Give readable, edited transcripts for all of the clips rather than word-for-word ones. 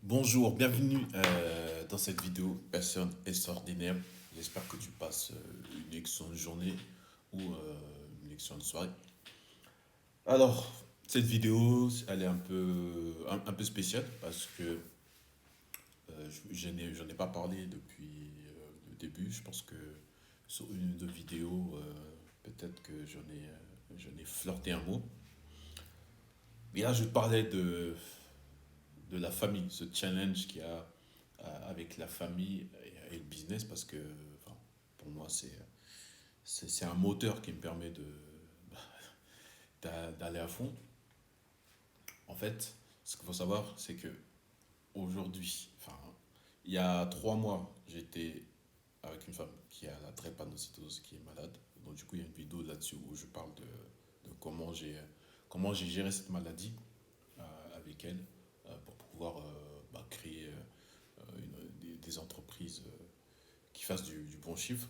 Bonjour, bienvenue dans cette vidéo Personne extraordinaire. J'espère que tu passes une excellente journée ou une excellente soirée. Alors, cette vidéo, elle est un peu spéciale parce que j'en ai pas parlé depuis le début. Je pense que sur une ou deux vidéos, peut-être que j'en ai flirté un mot. Mais là, je parlais de la famille, ce challenge qu'il y a avec la famille et le business parce que enfin, pour moi c'est un moteur qui me permet d'aller à fond. En fait, ce qu'il faut savoir, c'est que aujourd'hui, enfin, il y a 3 mois, j'étais avec une femme qui a la drépanocytose, qui est malade. Donc du coup, il y a une vidéo là-dessus où je parle de comment j'ai géré cette maladie avec elle pour pouvoir créer des entreprises qui fassent du bon chiffre.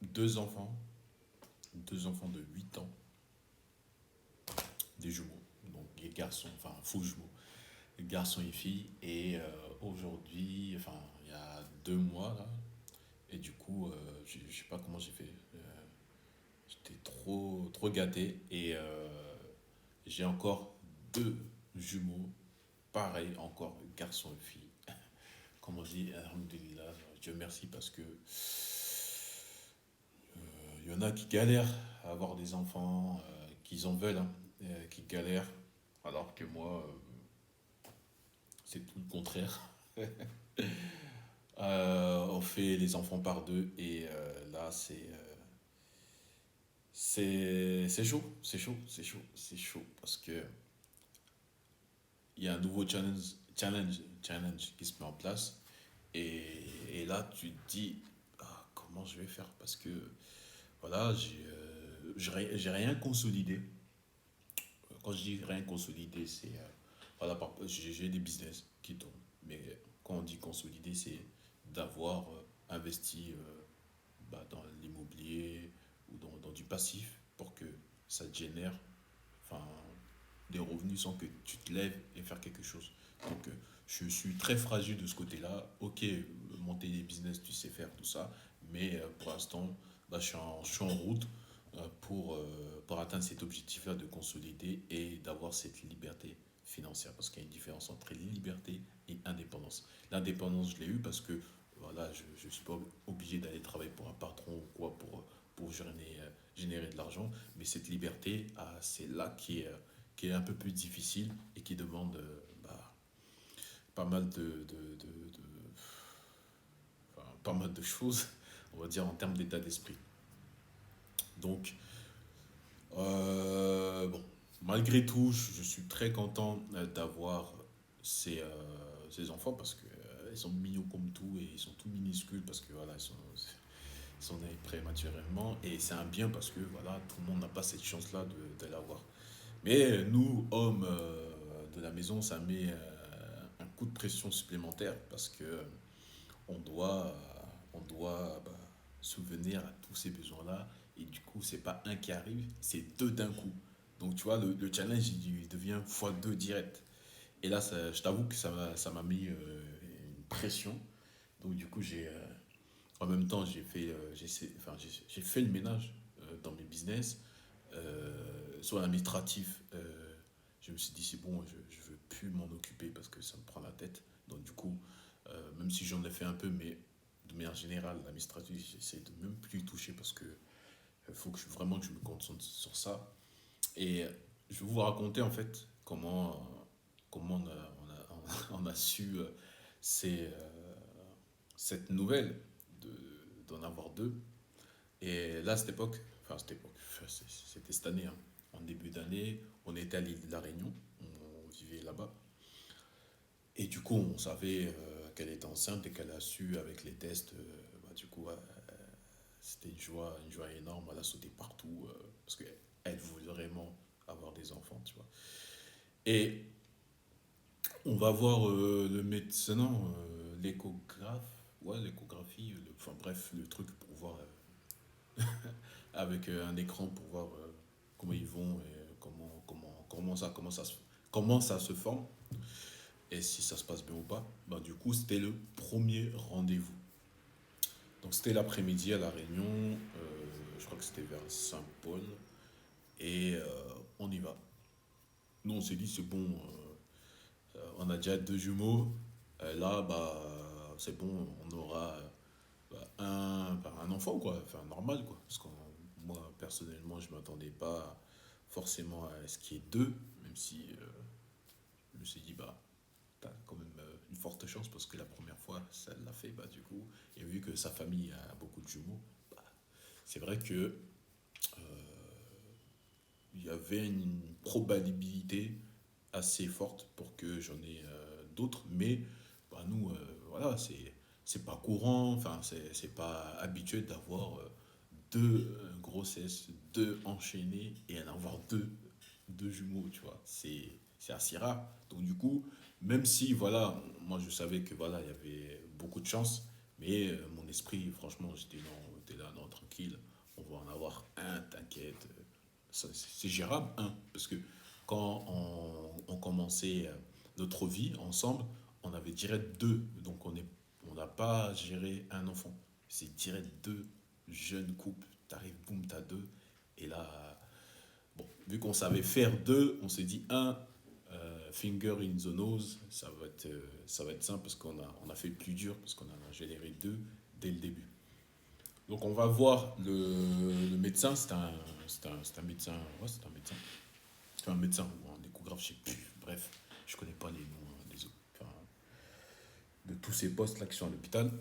Deux enfants, deux enfants de 8 ans, des jumeaux, donc des garçons, enfin faux jumeaux, garçons et filles. Et aujourd'hui, enfin il y a 2 mois là, et du coup, je sais pas comment j'ai fait. J'étais trop gâté et j'ai encore deux jumeaux, pareil, encore garçons et filles. Comme on dit, alhamdoulilah, Dieu merci parce que il y en a qui galèrent à avoir des enfants, qu'ils en veulent, hein, qui galèrent, alors que moi, c'est tout le contraire. On fait les enfants par deux et là, c'est chaud, c'est chaud, c'est chaud, c'est chaud parce que il y a un nouveau challenge qui se met en place et, et là, tu te dis, ah, comment je vais faire parce que voilà, j'ai rien consolidé. Quand je dis rien consolidé, c'est voilà, j'ai des business qui tournent. Mais quand on dit consolider, c'est d'avoir investi dans l'immobilier ou dans du passif pour que ça te génère enfin, des revenus sans que tu te lèves et faire quelque chose. Donc, je suis très fragile de ce côté-là. Ok, monter des business, tu sais faire tout ça, mais pour l'instant, je suis en route pour atteindre cet objectif-là de consolider et d'avoir cette liberté financière. Parce qu'il y a une différence entre liberté et indépendance. L'indépendance, je l'ai eu parce que voilà, je ne suis pas obligé d'aller travailler pour un patron ou quoi pour générer de l'argent. Mais cette liberté, c'est là qui est un peu plus difficile et qui demande pas mal enfin, pas mal de choses, on va dire, en termes d'état d'esprit. Donc, bon, malgré tout, je suis très content d'avoir ces enfants parce que ils sont mignons comme tout et ils sont tout minuscules parce que voilà, ils sont nés prématurément et c'est un bien parce que voilà, tout le monde n'a pas cette chance-là de l'avoir. Mais nous, hommes de la maison, ça met un coup de pression supplémentaire parce que on doit subvenir à tous ces besoins-là. Et du coup, c'est pas un qui arrive, c'est deux d'un coup. Donc, tu vois, le challenge, il devient fois deux direct. Et là, je t'avoue que ça m'a mis une pression. Donc, du coup, en même temps, j'ai fait le ménage dans mes business. Sur l'administratif, je me suis dit, c'est bon, je veux plus m'en occuper parce que ça me prend la tête. Donc, du coup, même si j'en ai fait un peu, mais de manière générale, l'administratif, j'essaie de même plus y toucher parce que faut vraiment que je me concentre sur ça. Et je vais vous raconter en fait comment on a su ces, cette nouvelle d'en avoir deux. Et là, à c'était cette année, hein. En début d'année, on était à l'île de la Réunion, on vivait là-bas. Et du coup, on savait qu'elle était enceinte et qu'elle a su avec les tests. Du coup, c'était une joie énorme. Elle a sauté partout parce qu'elle voulait vraiment avoir des enfants, tu vois. Et on va voir le médecin, non, l'échographe, ouais, l'échographie, enfin bref, le truc pour voir avec un écran pour voir comment ils vont et comment ça se forme. et si ça se passe bien ou pas. Bah, du coup, c'était le premier rendez-vous. Donc c'était l'après-midi à La Réunion, je crois que c'était vers Saint-Paul, et on y va. Nous, on s'est dit, c'est bon, on a déjà deux jumeaux, là, bah, c'est bon, on aura bah, un enfant, quoi, enfin, normal, quoi. Parce que moi, personnellement, je m'attendais pas forcément à ce qu'il y ait deux, même si je me suis dit, bah, t'as quand même une forte chance parce que la première fois, ça l'a fait, bah, du coup, et vu que sa famille a beaucoup de jumeaux, bah, c'est vrai que il y avait une probabilité assez forte pour que j'en ai d'autres, mais bah, nous, voilà, c'est pas courant, enfin, c'est pas habituel d'avoir deux grossesses, deux enchaînées et en avoir deux jumeaux, tu vois. C'est assez rare. Donc, du coup, même si, voilà, moi je savais que voilà, il y avait beaucoup de chance, mais mon esprit, franchement, j'étais là, non, tranquille, on va en avoir un, t'inquiète. C'est gérable, un, parce que quand on commençait notre vie ensemble, on avait direct deux, donc on n'a pas géré un enfant. C'est direct deux jeunes couples, t'arrives, boum, t'as deux, et là, bon, vu qu'on savait faire deux, on s'est dit un, finger in the nose, ça va être simple parce on a fait le plus dur, parce qu'on en a généré deux dès le début. Donc on va voir le médecin, c'est un médecin, ouais, c'est un médecin. Enfin, un médecin ou un échographe, je sais plus. Bref, je connais pas les noms enfin, de tous ces postes là qui sont à l'hôpital.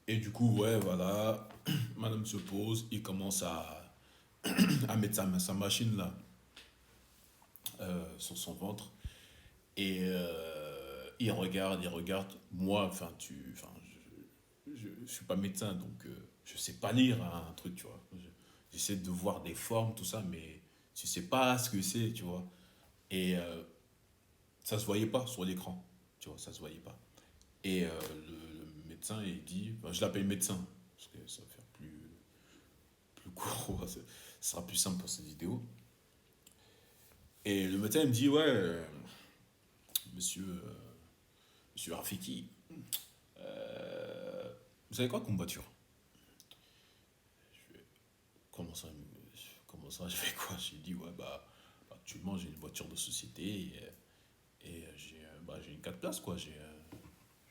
Et du coup, ouais, voilà, madame se pose, il commence à mettre sa machine là sur son ventre. Et il regarde. Moi, enfin, je suis pas médecin, donc je sais pas lire hein, un truc, tu vois. J'essaie de voir des formes, tout ça, mais je sais pas ce que c'est, tu vois. Et ça se voyait pas sur l'écran, tu vois, ça se voyait pas. Et le médecin, il dit, enfin, je l'appelle médecin, parce que ça va faire plus court, ça sera plus simple pour cette vidéo. Et le médecin, il me dit, ouais, monsieur, monsieur Rafiki, vous savez quoi comme voiture? Je fais, comment ça, comment ça, je fais quoi? J'ai dit, ouais, bah, actuellement, j'ai une voiture de société et j'ai une 4 places, quoi. Je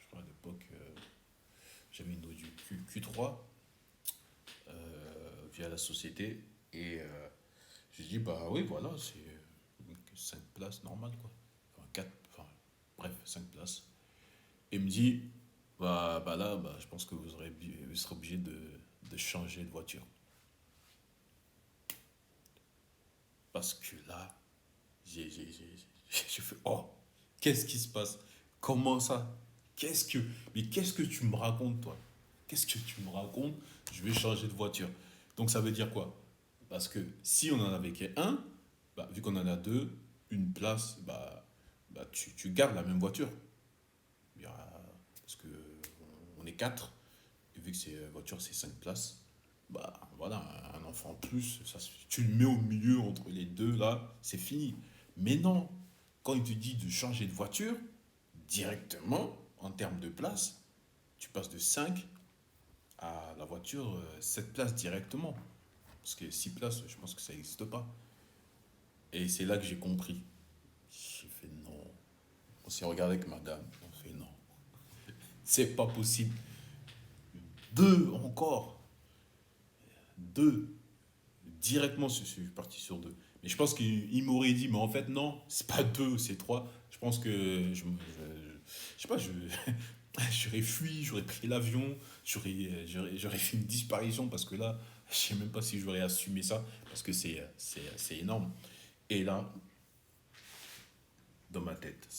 crois à l'époque, j'avais une Audi Q3 via la société. Et j'ai dit, bah oui, voilà, c'est 5 places normales, quoi. Enfin, 4, enfin, bref, 5 places. Et il me dit, bah là, bah, je pense que vous serez obligé de changer de voiture. Parce que là, j'ai fait, oh, qu'est-ce qui se passe? Comment ça? Mais qu'est-ce que tu me racontes, toi? Qu'est-ce que tu me racontes? Je vais changer de voiture. Donc ça veut dire quoi? Parce que si on en avait qu'un, bah, vu qu'on en a deux, une place, bah tu gardes la même voiture. Parce que on est quatre, et vu que voiture c'est 5 places, bah voilà, un enfant en plus, tu le mets au milieu entre les deux là, c'est fini. Mais non, quand il te dit de changer de voiture, directement, en termes de place, tu passes de 5 à la voiture 7 places directement. Parce que 6 places, je pense que ça n'existe pas. Et c'est là que j'ai compris. J'ai fait non. On s'est regardé avec madame. On fait non. C'est pas possible. Deux encore. Deux. Directement, je suis parti sur deux. Mais je pense qu'il m'aurait dit, mais en fait, non, c'est pas deux, c'est trois. Je pense que je sais pas, j'aurais fui, j'aurais pris l'avion, j'aurais fait une disparition parce que là, je sais même pas si j'aurais assumé ça parce que c'est énorme. Et là, dans ma tête,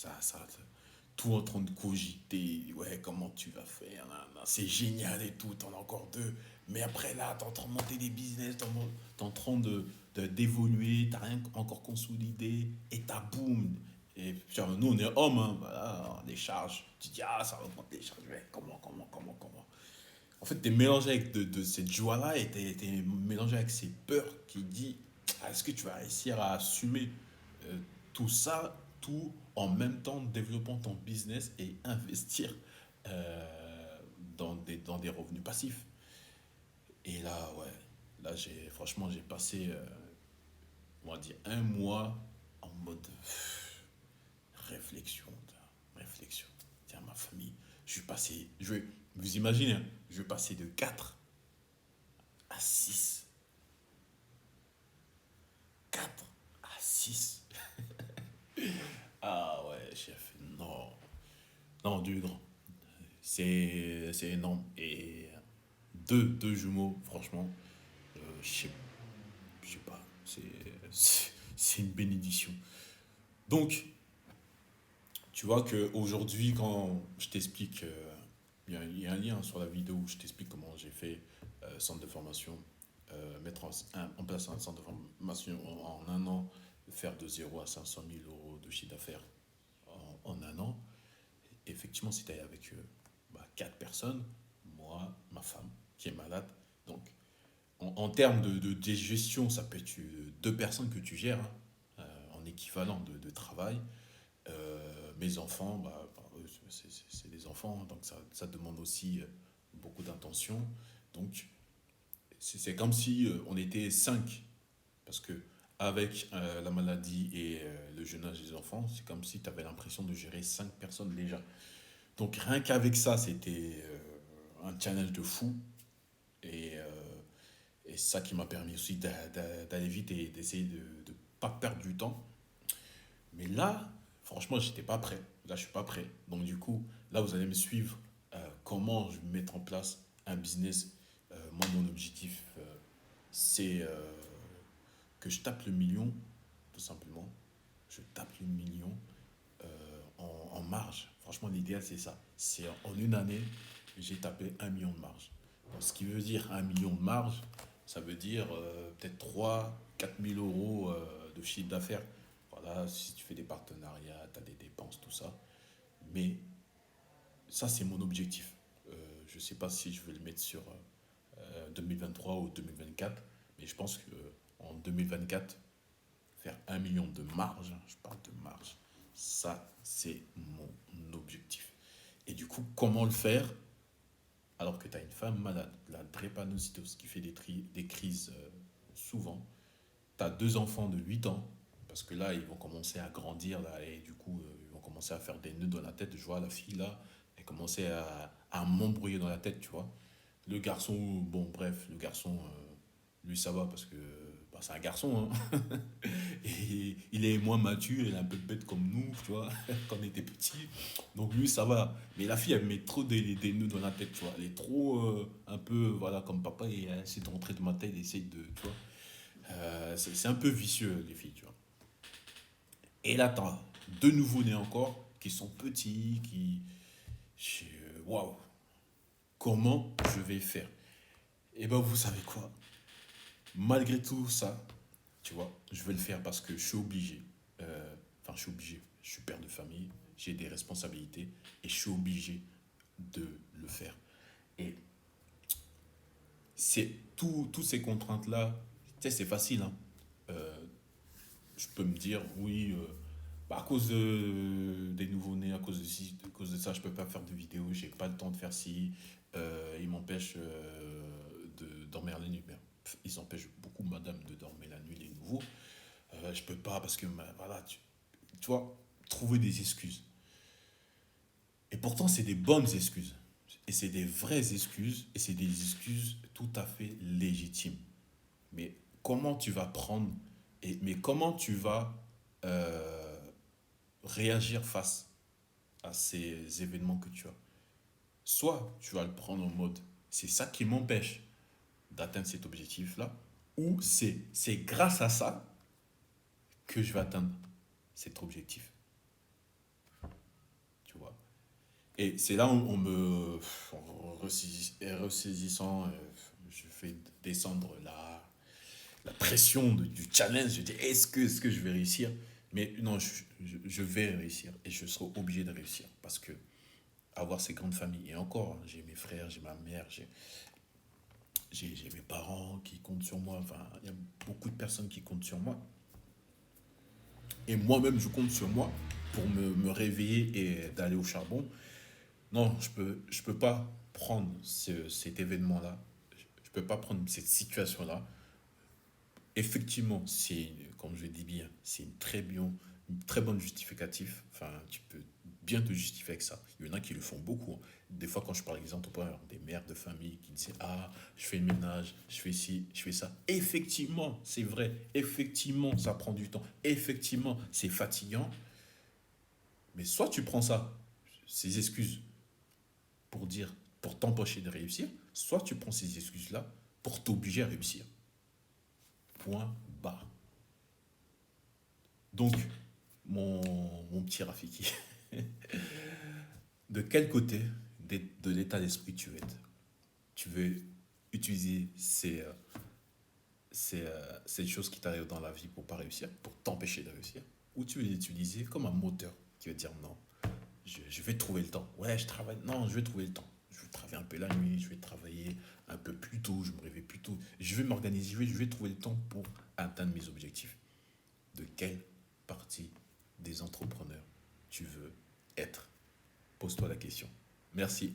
tout en train de cogiter, ouais, comment tu vas faire, nan, nan, c'est génial et tout, t'en as encore deux, mais après là, t'es en train de monter des business, t'es en train d'évoluer, t'as rien encore consolidé, et t'as boum, et genre, nous on est hommes, hein, voilà, les charges, tu dis, ah, ça va augmenter les charges, ouais, comment. En fait, t'es mélangé avec de cette joie-là et t'es mélangé avec ces peurs qui dit, ah, est-ce que tu vas réussir à assumer euh, tout ça, tout en même temps développant ton business et investir dans des revenus passifs. Et là, ouais, là, franchement, j'ai passé, on va dire, un mois en mode réflexion, réflexion. Tiens, ma famille, vous imaginez, hein, je vais passer de 4 à 6, 4 à 6. Ah ouais, chef, non, non, du grand. C'est énorme. Et deux jumeaux, franchement, je sais pas, c'est une bénédiction. Donc, tu vois qu'aujourd'hui, quand je t'explique, il y a un lien sur la vidéo où je t'explique comment j'ai fait centre de formation, mettre en place un centre de formation en un an, faire de 0 à 500 000 euros de chiffre d'affaires en un an. Effectivement, c'était avec 4 personnes, moi, ma femme qui est malade. Donc, en termes de gestion, ça peut être 2 personnes que tu gères hein, en équivalent de travail. Mes enfants, c'est des enfants, donc ça demande aussi beaucoup d'attention. Donc, c'est comme si on était 5, parce que avec la maladie et le jeune âge des enfants, c'est comme si tu avais l'impression de gérer 5 personnes déjà. Donc rien qu'avec ça, c'était un challenge de fou. Et, et c'est ça qui m'a permis aussi d'aller vite et d'essayer de ne pas perdre du temps. Mais là, franchement, j'étais pas prêt. Là, je suis pas prêt. Donc du coup, là, vous allez me suivre. Comment je vais mettre en place un business. Moi, mon objectif, c'est que je tape le million, tout simplement. Je tape le million en marge. Franchement, l'idéal, c'est ça. C'est en une année, j'ai tapé 1 million de marge. Donc, ce qui veut dire 1 million de marge, ça veut dire peut-être 3 000 à 4 000 euros de chiffre d'affaires. Voilà, si tu fais des partenariats, tu as des dépenses, tout ça. Mais ça, c'est mon objectif. Je ne sais pas si je vais le mettre sur 2023 ou 2024, mais je pense qu'en 2024, faire 1 million de marge, je parle de marge, ça, c'est mon objectif. Et du coup, comment le faire alors que tu as une femme malade, la drépanocytose qui fait des crises souvent. Tu as 2 enfants de 8 ans, parce que là, ils vont commencer à grandir, là, et du coup, ils vont commencer à faire des nœuds dans la tête. Je vois la fille, là, elle commençait à m'embrouiller dans la tête, tu vois. Le garçon, bon, bref, le garçon, lui, ça va, parce que c'est un garçon, hein. Et il est moins mature, il est un peu bête comme nous, tu vois, quand on était petit. Donc lui, ça va. Mais la fille, elle met trop des nœuds dans la tête, tu vois. Elle est trop, un peu, voilà, comme papa, et elle essaie de rentrer dans ma tête, elle essaie de, tu vois. C'est un peu vicieux, les filles, tu vois. Et là, t'as 2 nouveaux-nés encore, qui sont petits, waouh, comment je vais faire? Et ben, vous savez quoi? Malgré tout ça, tu vois, je vais le faire parce que je suis obligé. Enfin, je suis obligé. Je suis père de famille, j'ai des responsabilités et je suis obligé de le faire. Et c'est toutes ces contraintes-là, tu sais, c'est facile, hein. Euh, je peux me dire, oui, à cause des nouveaux-nés, à cause de ça, je peux pas faire de vidéos, j'ai pas le temps de faire ci. Ils m'empêchent de dormir la nuit. Mais, ils empêchent beaucoup madame de dormir la nuit, les nouveaux. Je peux pas parce que, voilà, tu vois, trouver des excuses. Et pourtant, c'est des bonnes excuses. Et c'est des vraies excuses. Et c'est des excuses tout à fait légitimes. Mais comment tu vas prendre. Mais comment tu vas réagir face à ces événements que tu as? Soit tu vas le prendre en mode c'est ça qui m'empêche d'atteindre cet objectif-là. Ou c'est grâce à ça que je vais atteindre cet objectif. Tu vois. Et c'est là où ressaisissant, je fais descendre la pression du challenge. Je dis, est-ce que je vais réussir? Mais non, je vais réussir et je serai obligé de réussir parce que avoir ces grandes familles, et encore, hein, j'ai mes frères, j'ai ma mère, j'ai mes parents qui comptent sur moi. Enfin, il y a beaucoup de personnes qui comptent sur moi. Et moi-même, je compte sur moi. pour me réveiller et d'aller au charbon. Non, je peux pas prendre cet événement-là. Je peux pas prendre cette situation-là. Effectivement, comme je dis bien, c'est une très bonne justificatif. Enfin, tu peux bien te justifier avec ça. Il y en a qui le font beaucoup, hein. Des fois, quand je parle exemple des mères de famille qui disaient ah, je fais le ménage, je fais ci, je fais ça. Effectivement, c'est vrai. Effectivement, ça prend du temps. Effectivement, c'est fatigant. Mais soit tu prends ça, ces excuses, pour dire, pour t'empêcher de réussir, soit tu prends ces excuses-là pour t'obliger à réussir. Point barre. Donc, mon petit Rafiki, de quel côté de l'état d'esprit tu veux être? Tu veux utiliser ces choses qui t'arrivent dans la vie pour pas réussir, pour t'empêcher de réussir? Ou tu veux les utiliser comme un moteur qui veut dire non, je vais trouver le temps. Ouais, je travaille. Non, je vais trouver le temps. Je vais travailler un peu la nuit, je vais travailler un peu plus tôt, je me réveille plus tôt. Je vais m'organiser, je vais trouver le temps pour atteindre mes objectifs. De quelle partie des entrepreneurs tu veux être? Pose-toi la question. Merci.